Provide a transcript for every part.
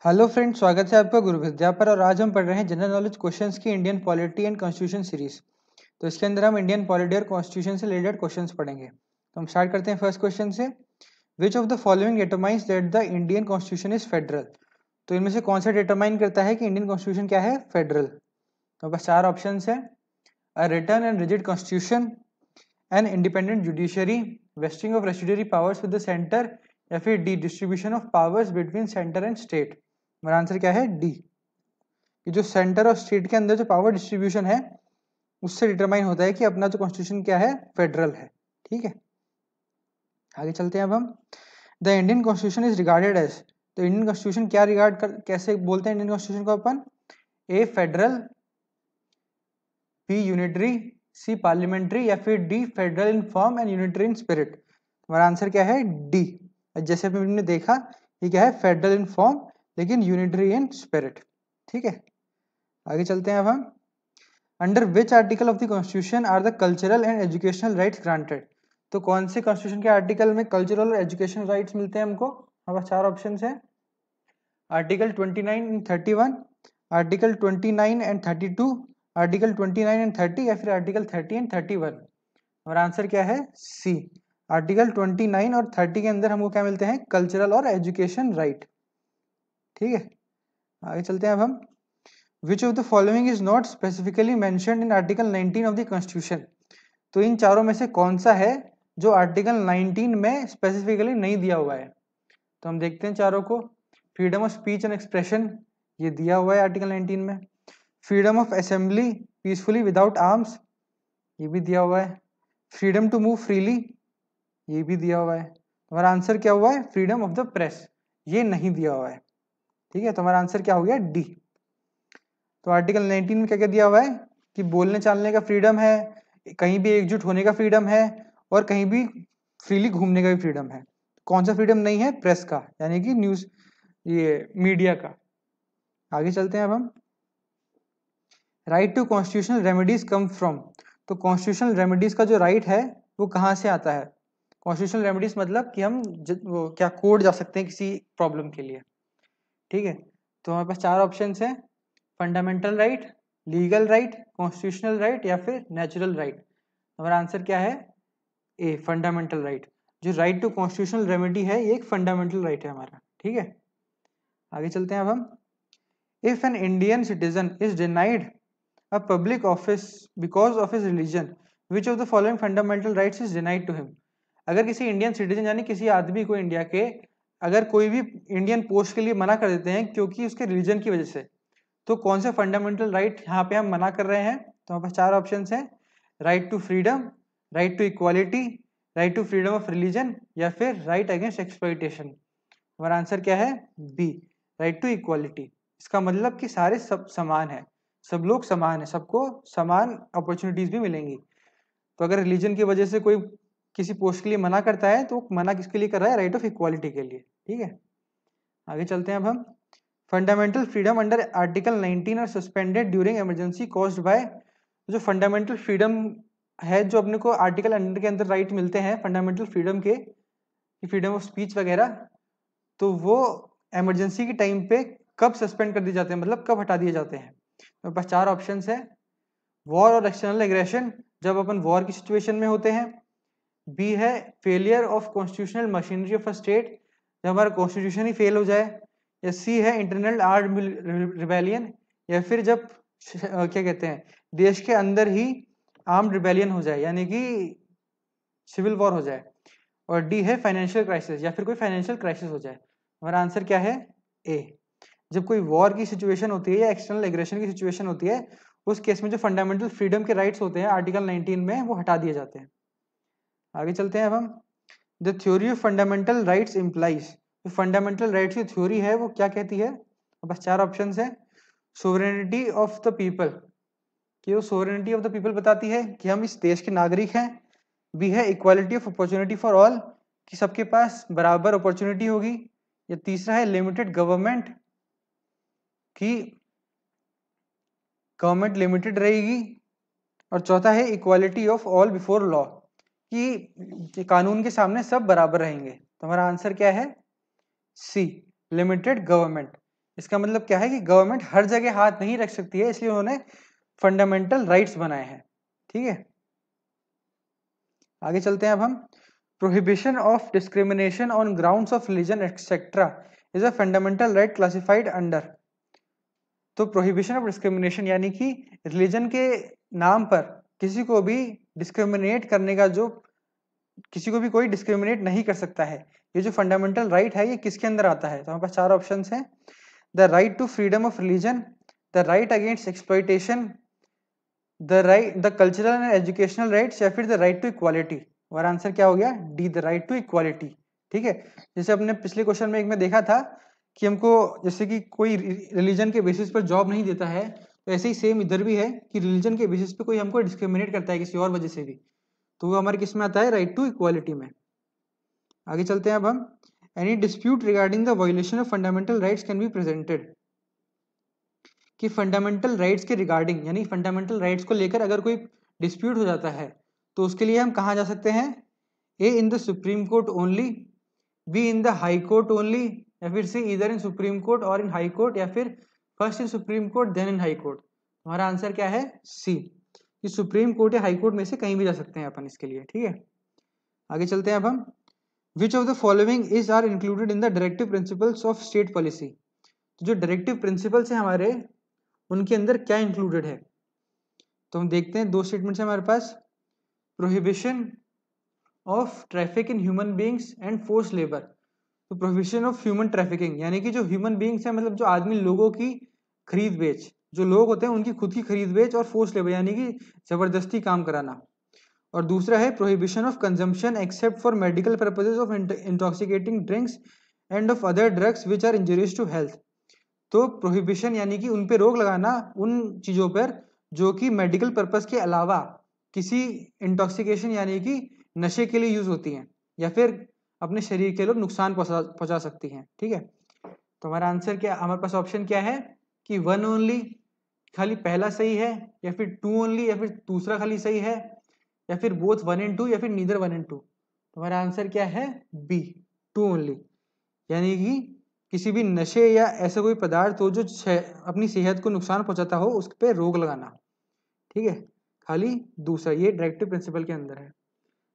Hello friend, स्वागत है आपका गुरु विद्या पर। और आज हम पढ़ रहे हैं जनरल नॉलेज क्वेश्चंस की Indian polity and constitution series. तो इसके अंदर हम इंडियन पॉलिटी और कॉन्स्टिट्यूशन से रिलेटेड क्वेश्चंस पढ़ेंगे। तो हम स्टार्ट करते हैं फर्स्ट क्वेश्चन से। विच of the following determines that the Indian constitution is federal? तो इनमें से कौन सा डिटरमाइन करता है कि इंडियन कॉन्स्टिट्यूशन क्या है, फेडरल? तो बस चार ऑप्शन है। A written and rigid constitution, an independent judiciary, vesting of residuary powers with the centre, या फिर D distribution of powers between centre and state. हमारा आंसर क्या है? डी। कि जो सेंटर और स्टेट के अंदर जो पावर डिस्ट्रीब्यूशन है उससे डिटरमाइन होता है कि अपना जो कॉन्स्टिट्यूशन क्या है, फेडरल है। ठीक है, आगे चलते हैं अब हम। The Indian constitution is regarded as, तो इंडियन कॉन्स्टिट्यूशन क्या रिगार्ड कर, कैसे बोलते हैं इंडियन कॉन्स्टिट्यूशन को अपन? A federal, B unitary, C parliamentary, या फिर D federal in form and unitary in spirit. हमारा आंसर क्या है? डी। जैसे अभी हमने देखा, ये क्या है? फेडरल इन फॉर्म लेकिन यूनिटरी इन स्पिरिट। ठीक है, आगे चलते हैं अब हम। Under which article of the constitution are the cultural and educational rights granted? तो कौन से कॉन्स्टिट्यूशन के आर्टिकल में कल्चरल और एजुकेशनल राइट्स मिलते हैं हमको? हमारे चार ऑप्शन है। Article 29 and 31, article 29 and 32, article 29 and 30, या फिर आर्टिकल 30 एंड 31। हमारा आंसर क्या है? सी। आर्टिकल 29 और 30 के अंदर हमको क्या मिलते हैं? कल्चरल और एजुकेशन राइट। ठीक है, आगे चलते हैं अब हम। Which of the following is not specifically mentioned in Article 19 of the Constitution? तो इन चारों में से कौन सा है जो आर्टिकल 19 में स्पेसिफिकली नहीं दिया हुआ है? तो हम देखते हैं चारों को। Freedom of speech and expression, ये दिया हुआ है आर्टिकल 19 में। Freedom of assembly peacefully without arms, ये भी दिया हुआ है। फ्रीडम टू मूव फ्रीली, ये भी दिया हुआ है। हमारा आंसर क्या हुआ है? फ्रीडम ऑफ द प्रेस, ये नहीं दिया हुआ है। ठीक है, तो हमारा आंसर क्या हो गया? डी। तो आर्टिकल 19 में क्या क्या दिया हुआ है कि बोलने चालने का फ्रीडम है, कहीं भी एकजुट होने का फ्रीडम है, और कहीं भी फ्रीली घूमने का भी फ्रीडम है। कौन सा फ्रीडम नहीं है? प्रेस का, यानी कि न्यूज, ये मीडिया का। आगे चलते हैं अब हम। Right to constitutional remedies come from, तो कॉन्स्टिट्यूशनल रेमेडीज का जो राइट है वो कहाँ से आता है? कॉन्स्टिट्यूशनल रेमेडीज मतलब कि हम वो क्या कोर्ट जा सकते हैं किसी प्रॉब्लम के लिए। ठीक है, तो हमारे पास चार ऑप्शन है। Fundamental right, legal right, constitutional right, या फिर नेचुरल राइट। हमारा आंसर क्या है? ए, फंडामेंटल राइट। जो राइट टू कॉन्स्टिट्यूशनल रेमेडी है ये एक फंडामेंटल राइट है हमारा। ठीक है, आगे चलते हैं अब हम। If an Indian citizen is denied a public office because of his religion, which of the following fundamental rights is denied to him? अगर किसी इंडियन सिटीजन यानी किसी आदमी को इंडिया के अगर कोई भी इंडियन पोस्ट के लिए मना कर देते हैं क्योंकि उसके रिलीजन की वजह से, तो कौन से फंडामेंटल राइट यहाँ पे हम मना कर रहे हैं? तो हमारे पास चार ऑप्शन हैं। Right to freedom, right to equality, right to freedom of religion, या फिर राइट अगेंस्ट एक्सप्लॉइटेशन। हमारा आंसर क्या है? B, right to equality. इसका मतलब कि सारे सब समान है, सब लोग समान है, सबको समान अपॉर्चुनिटीज भी मिलेंगी। तो अगर रिलीजन की वजह से कोई किसी पोस्ट के लिए मना करता है तो मना किसके लिए कर रहा है? राइट ऑफ इक्वालिटी के लिए। ठीक है, आगे चलते हैं अब हम। Fundamental freedom under article 19 are suspended during emergency caused by, जो फंडामेंटल फ्रीडम है जो अपने को आर्टिकल अंडर के अंदर राइट मिलते हैं फंडामेंटल फ्रीडम के, फ्रीडम ऑफ स्पीच वगैरह, तो वो इमरजेंसी के टाइम पे कब सस्पेंड कर दिए जाते हैं, मतलब कब हटा दिए जाते हैं? मेरे पास चार ऑप्शन है। वॉर और एक्सटर्नल एग्रेशन, जब अपन वॉर की सिचुएशन में होते हैं। बी है failure of constitutional machinery of a state, जब हमारा कॉन्स्टिट्यूशन ही फेल हो जाए। या सी है इंटरनल आर्म रिबेलियन, या फिर जब क्या कहते हैं देश के अंदर ही आर्म्ड रिबेलियन हो जाए, यानी कि सिविल वॉर हो जाए। और डी है फाइनेंशियल क्राइसिस, या फिर कोई फाइनेंशियल क्राइसिस हो जाए। हमारा आंसर क्या है? ए। जब कोई वॉर की सिचुएशन होती है या एक्सटर्नल एग्रेशन की सिचुएशन होती है, उस केस में जो फंडामेंटल फ्रीडम के राइट्स होते हैं आर्टिकल 19 में, वो हटा दिए जाते हैं। आगे चलते हैं अब हम। The theory of fundamental rights implies, जो फंडामेंटल राइट्स की थ्योरी है वो क्या कहती है? बस चार ऑप्शन है। सोवरेनिटी ऑफ द पीपल, कि वो सोवरेनिटी ऑफ द पीपल बताती है कि हम इस देश के नागरिक हैं। बी है equality of opportunity for all, कि सबके पास बराबर अपॉर्चुनिटी होगी। या तीसरा है लिमिटेड गवर्नमेंट, कि गवर्नमेंट लिमिटेड रहेगी। और चौथा है equality of all before law, कि कानून के सामने सब बराबर रहेंगे। तो हमारा आंसर क्या है? सी, लिमिटेड गवर्नमेंट। इसका मतलब क्या है कि गवर्नमेंट हर जगह हाथ नहीं रख सकती है, इसलिए उन्होंने फंडामेंटल राइट्स बनाए हैं। ठीक है, आगे चलते हैं अब हम। Prohibition of discrimination on grounds of religion etcetera is a fundamental right classified under. तो प्रोहिबिशन ऑफ डिस्क्रिमिनेशन यानी कि रिलीजन के नाम पर किसी को भी डिस्क्रिमिनेट करने का, जो किसी को भी कोई डिस्क्रिमिनेट नहीं कर सकता है, ये जो फंडामेंटल राइट है ये किसके अंदर आता है? तो हमारे पास चार ऑप्शंस हैं। The right to freedom of religion, the right against exploitation, the right, the cultural and educational rights, या फिर द राइट टू इक्वालिटी। हमारा आंसर क्या हो गया? D, the right to equality. ठीक है, जैसे अपने पिछले क्वेश्चन में एक में देखा था कि हमको जैसे कि कोई रिलीजन के बेसिस पर जॉब नहीं देता है, तो ऐसे ही सेम इधर भी है कि रिलीजन के बेसिस पे कोई हमको डिस्क्रिमिनेट करता है किसी और वजह से भी, तो वो हमारे किस में आता है? राइट टू इक्वालिटी में। आगे चलते हैं अब हम। Any dispute regarding the violation of fundamental rights can be presented, कि फंडामेंटल राइट्स के रिगार्डिंग यानी फंडामेंटल राइट्स को लेकर अगर कोई डिस्प्यूट हो जाता है तो उसके लिए हम कहाँ जा सकते हैं? A, in the Supreme Court only, B, in the High Court only, या फिर सी, इधर इन सुप्रीम कोर्ट और इन हाई कोर्ट, या फिर first in supreme court then in high court. हमारा आंसर क्या है? सी, कि सुप्रीम कोर्ट या हाई कोर्ट में से कहीं भी जा सकते हैं अपन इसके लिए। ठीक है, आगे चलते हैं अब हम। Which of the following is are included in the directive principles of state policy. जो डायरेक्टिव प्रिंसिपल्स हैं हमारे, उनके अंदर क्या इंक्लूडेड है? तो हम देखते हैं, दो स्टेटमेंट्स हैं हमारे पास। Prohibition of traffic in human beings and force labour. तो प्रोहिबिशन ऑफ ह्यूमन ट्रैफिकिंग यानी कि जो ह्यूमन बींग्स हैं, मतलब जो आदमी लोगों की खरीद बेच, जो लोग होते हैं उनकी खुद की खरीद बेच, और फोर्स लेबर यानी कि जबरदस्ती काम कराना। और दूसरा है prohibition of consumption except for medical purposes of intoxicating drinks and of other drugs which are injurious to health. तो प्रोहिबिशन यानी कि उन पे रोक लगाना, उन चीज़ों पर जो कि मेडिकल पर्पस के अलावा किसी इंटॉक्सिकेशन यानी कि नशे के लिए यूज होती हैं, या फिर अपने शरीर के लोग नुकसान पहुंचा सकती हैं। ठीक है, तो हमारा आंसर क्या, हमारे पास ऑप्शन क्या है कि वन ओनली, खाली पहला सही है, या फिर टू ओनली, या फिर दूसरा खाली सही है, या फिर बोथ वन एंड टू, या फिर नीदर वन एंड टू। तो हमारा आंसर क्या है? बी, टू ओनली, यानी कि किसी भी नशे या ऐसा कोई पदार्थ हो जो अपनी सेहत को नुकसान पहुंचाता हो, उस पर रोक लगाना। ठीक है, खाली दूसरा, ये डायरेक्टिव प्रिंसिपल के अंदर है।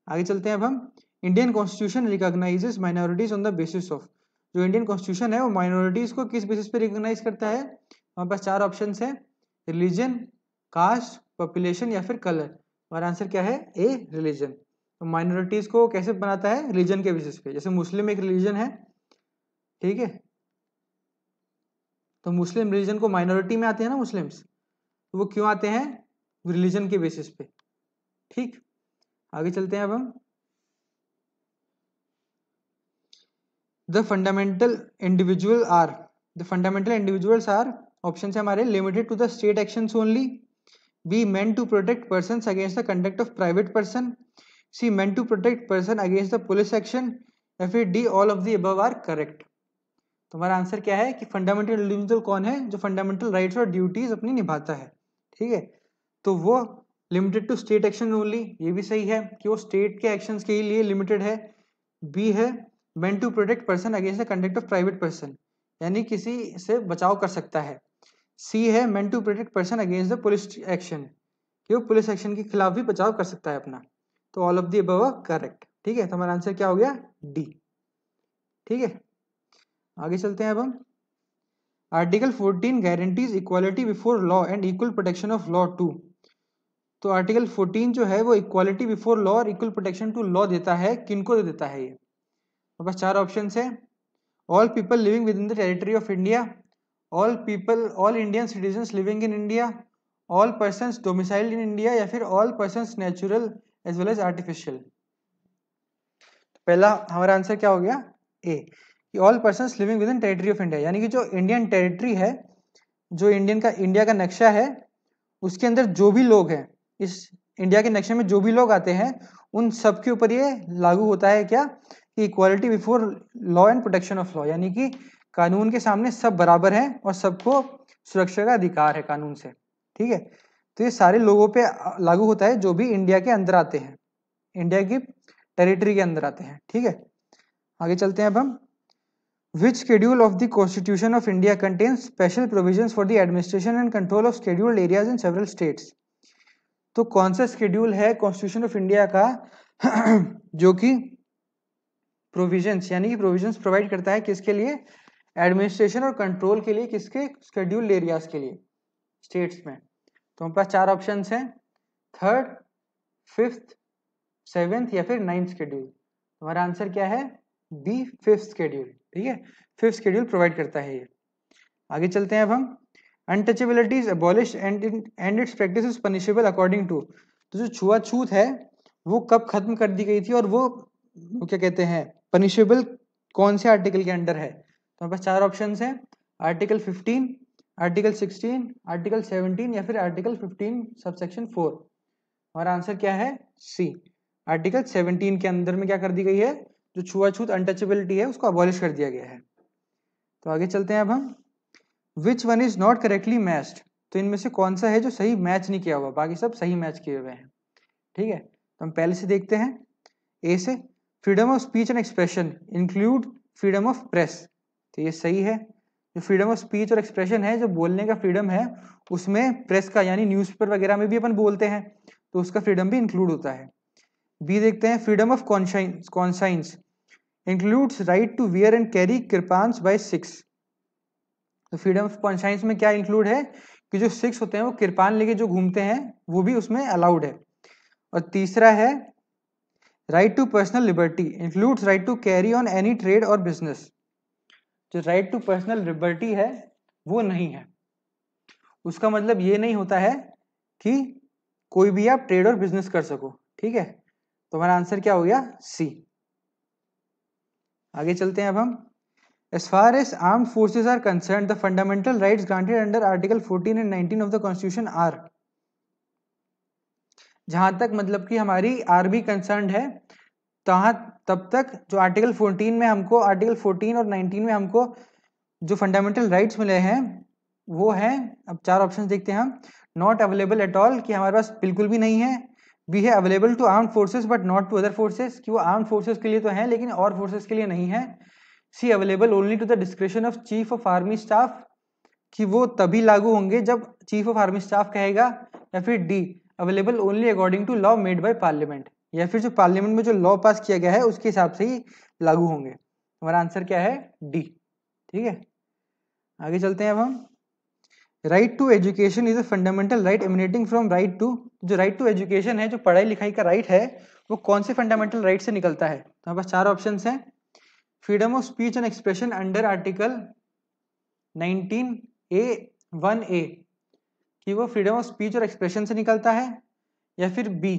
आगे चलते हैं अब हम। Indian constitution recognises minorities on the basis of. जो इंडियन कॉन्स्टिट्यूशन है वो माइनॉरिटीज को किस बेसिस पे रिकॉग्नाइज करता है? हमारे पास चार ऑप्शन है, रिलीजन, कास्ट, पॉपुलेशन, या फिर कलर। हमारा आंसर क्या है? ए, रिलीजन। तो माइनॉरिटीज को कैसे बनाता है? रिलीजन के बेसिस पे। जैसे मुस्लिम एक रिलीजन है, ठीक है, तो मुस्लिम रिलीजन को माइनॉरिटी में आते हैं ना मुस्लिम्स, तो वो क्यों आते हैं? रिलीजन के बेसिस पे। ठीक, आगे चलते हैं अब हम। The fundamental individual are, the fundamental individuals are, option है हमारे, limited to the state actions only, B, meant to protect persons against the conduct of private person, C, meant to protect person against the police action, या फिर D, all of the above are correct. तो हमारा answer क्या है कि fundamental individual कौन है? जो फंडामेंटल राइट्स और ड्यूटीज अपनी निभाता है। ठीक है, तो वो limited to state action only, ये भी सही है कि वो स्टेट के एक्शंस के लिए लिमिटेड है। बी है meant to protect person against the conduct of private person, यानी किसी से बचाव कर सकता है। सी है meant to protect person against the police action, कि वो पुलिस एक्शन के खिलाफ भी बचाव कर सकता है अपना। तो all of the above correct. ठीक है, तो हमारा आंसर क्या हो गया? डी। ठीक है, आगे चलते हैं अब हम। Article 14 guarantees equality before law and equal protection of law to. तो आर्टिकल 14 जो है वो इक्वालिटी बिफोर लॉ और इक्वल प्रोटेक्शन टू लॉ देता है। किनको देता है ये? बस चार ऑप्शन है, all people living within the territory of India, all people, all Indian citizens living in India, all persons domiciled in India, या फिर all persons natural as well as artificial. पहला हमारा आंसर क्या हो गया? A, कि all persons living within territory of India, यानी कि जो इंडियन टेरिटरी है, जो इंडिया का नक्शा है, उसके अंदर जो भी लोग हैं, इस इंडिया के नक्शे में जो भी लोग आते हैं, उन सब के ऊपर ये लागू होता है। क्या? कि equality before law and protection of law, यानी कि कानून के सामने सब बराबर हैं और सबको सुरक्षा का अधिकार है कानून से। ठीक है, तो ये सारे लोगों पे लागू होता है जो भी इंडिया के अंदर आते हैं, इंडिया की टेरिटरी के अंदर आते हैं। ठीक है, आगे चलते हैं अब हम। Which schedule of the Constitution of India contains special provisions for the administration and control of scheduled areas in several states? तो कौन सा शेड्यूल है कॉन्स्टिट्यूशन ऑफ इंडिया का जो कि प्रोविजंस यानी कि प्रोविजंस प्रोवाइड करता है किसके लिए? एडमिनिस्ट्रेशन और कंट्रोल के लिए, किसके? शेड्यूल्ड एरियाज के लिए, स्टेट्स में। तो हमारे पास चार ऑप्शंस हैं, थर्ड, फिफ्थ, सेवेंथ या फिर नाइन्थ शेड्यूल। हमारा आंसर क्या है? B, fifth schedule. ठीक है, फिफ्थ शेड्यूल प्रोवाइड करता है ये। आगे चलते हैं अब हम। Untouchability is abolished and its practice is punishable according to. तो जो छुआछूत है वो कब खत्म कर दी गई थी और वो क्या कहते हैं, पनिशेबल कौन से आर्टिकल के अंडर है? तो हमारे पास चार ऑप्शंस हैं, आर्टिकल 15, आर्टिकल 16, आर्टिकल 17 या फिर आर्टिकल 15 सबसेक्शन 4। हमारा आंसर क्या है? सी, आर्टिकल 17 के अंदर में क्या कर दी गई है? जो छुआछूत अनटचेबिलिटी है उसको अबॉलिश कर दिया गया है। तो आगे चलते हैं अब हम। Which one is not correctly matched. तो इनमें से कौन सा है जो सही मैच नहीं किया हुआ, बाकी सब सही मैच किए हुए हैं। ठीक है, तो हम पहले से देखते हैं ए से। Freedom of speech and expression include freedom of press. तो ये सही है। जो फ्रीडम ऑफ स्पीच और एक्सप्रेशन है, जो बोलने का फ्रीडम है, उसमें प्रेस का यानी न्यूज़पेपर वगैरह में भी अपन बोलते हैं, तो उसका फ्रीडम भी इंक्लूड होता है। बी देखते हैं, freedom of conscience includes right to wear and carry kirpans by Sikhs. तो फ्रीडम ऑफ कॉन्साइंस में क्या इंक्लूड है कि जो सिक्स होते हैं वो कृपान लेके जो घूमते हैं वो भी उसमें अलाउड है। और तीसरा है right to personal liberty includes right to carry on any trade और बिजनेस। जो राइट टू पर्सनल लिबर्टी है वो नहीं है, उसका मतलब ये नहीं होता है कि कोई भी आप ट्रेड और बिजनेस कर सको। ठीक है, तो हमारा आंसर क्या हो गया? सी। आगे चलते हैं अब हम। As far as armed forces are concerned, the fundamental rights granted under Article 14 and 19 of the Constitution are। जहां तक मतलब कि हमारी आर्मी कंसर्न है, तब तक जो आर्टिकल 14 में हमको, आर्टिकल 14 और 19 में हमको जो फंडामेंटल राइट्स मिले हैं वो हैं, अब चार ऑप्शन देखते हैं हम। नॉट अवेलेबल एट ऑल, कि हमारे पास बिल्कुल भी नहीं है। बी है available to armed forces but not to other forces, कि वो आर्म्ड फोर्सेस के लिए तो है लेकिन और फोर्सेस के लिए नहीं है। C available only to the description of chief of army staff, कि वो तभी लागू होंगे जब चीफ ऑफ आर्मी स्टाफ कहेगा। या फिर D available only according to law made by parliament, या फिर जो पार्लियामेंट में जो लॉ पास किया गया है उसके हिसाब से ही लागू होंगे। हमारा आंसर क्या है? डी। ठीक है, आगे चलते हैं अब हम। Right to education is a fundamental right emanating from right to. जो राइट टू एजुकेशन है, जो पढ़ाई लिखाई का राइट है, वो कौन से फंडामेंटल राइट से निकलता है? तो हमारे पास चार ऑप्शन हैं। Freedom of speech and expression under article 19A(1)(a), कि वो फ्रीडम ऑफ स्पीच और एक्सप्रेशन से निकलता है। या फिर B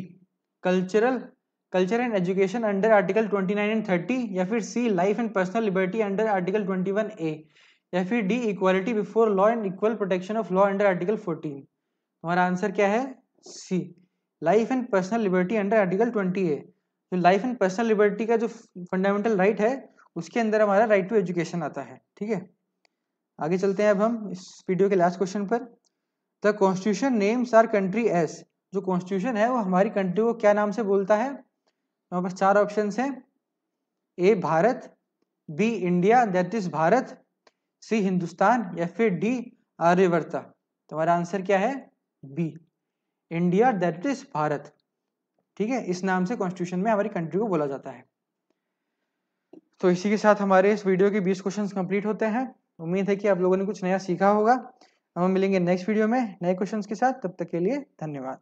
culture and education under article 29 and 30। या फिर C life and personal liberty under article 21A। या फिर D equality before law and equal protection of law under article 14। हमारा आंसर क्या है? C, life and personal liberty under article 20A। जो life and personal liberty का जो fundamental right है उसके अंदर हमारा राइट टू एजुकेशन आता है। ठीक है, आगे चलते हैं अब हम इस वीडियो के लास्ट क्वेश्चन पर। The constitution names our country as. जो कॉन्स्टिट्यूशन है वो हमारी कंट्री को क्या नाम से बोलता है? हमारे पास चार ऑप्शन हैं। A Bharat, B India that is Bharat, C Hindustan, या फिर डी आर्यवर्ता। तो हमारा आंसर क्या है? B, India that is Bharat. ठीक है, इस नाम से कॉन्स्टिट्यूशन में हमारी कंट्री को बोला जाता है। तो इसी के साथ हमारे इस वीडियो के 20 क्वेश्चंस कंप्लीट होते हैं। उम्मीद है कि आप लोगों ने कुछ नया सीखा होगा। हम मिलेंगे नेक्स्ट वीडियो में नए क्वेश्चंस के साथ, तब तक के लिए धन्यवाद।